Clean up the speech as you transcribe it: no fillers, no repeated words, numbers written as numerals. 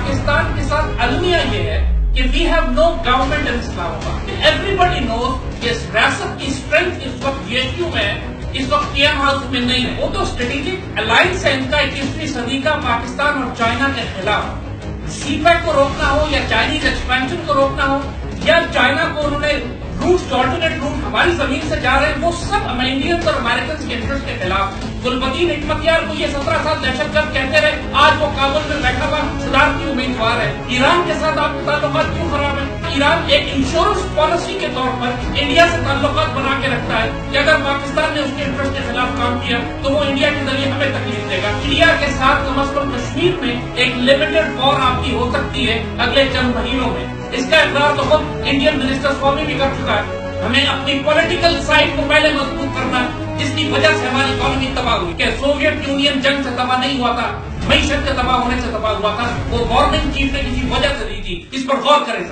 पाकिस्तान के साथ अलमिया ये है कि we have no government in Islamabad. Everybody knows कि रियासत की स्ट्रेंथ इस वक्त जेएनयू में है, इस वक्त पीएम हाउस में नहीं है। वो तो स्ट्रेटेजिक अलायंस है इनका 21वीं सदी का पाकिस्तान और चाइना के खिलाफ। सीपैक को रोकना हो या चाइनीज एक्सपेंशन को रोकना हो या चाइना को उन्होंने रूट ऑल्टरनेट रूट हमारी जमीन से जा रहे हैं, वो सब इंडियंस और अमेरिकन के इंटरेस्ट के खिलाफ। गुलबदीन हिकमतयार को ये 17 साल दहशतगर्द कहते रहे, आज वो काबुल में बैठा हुआ सदारती उम्मीदवार है। ईरान के साथ आपके ताल्लुकात क्यों खराब है? ईरान एक इंश्योरेंस पॉलिसी के तौर पर इंडिया से ताल्लुकात बना के रखता है कि अगर पाकिस्तान ने उसके इंटरेस्ट के खिलाफ काम किया तो वो इंडिया के जरिए हमें तकलीफ देगा। इंडिया के साथ कम अज कम कश्मीर में एक लिमिटेड वॉर आपकी हो सकती है अगले चंद महीनों में। इसका इकरार तो खुद इंडियन मिनिस्टर स्वामी भी कर चुका है। हमें अपनी पॉलिटिकल साइड को पहले मजबूत करना है, जिसकी वजह से हमारी इकोनॉमी तबाह हुई। क्या सोवियत यूनियन जंग से तबाह नहीं हुआ था, मईशत के तबाह होने से तबाह हुआ था। वो वार्निंग चीफ ने किसी वजह से दी थी, इस पर गौर करें।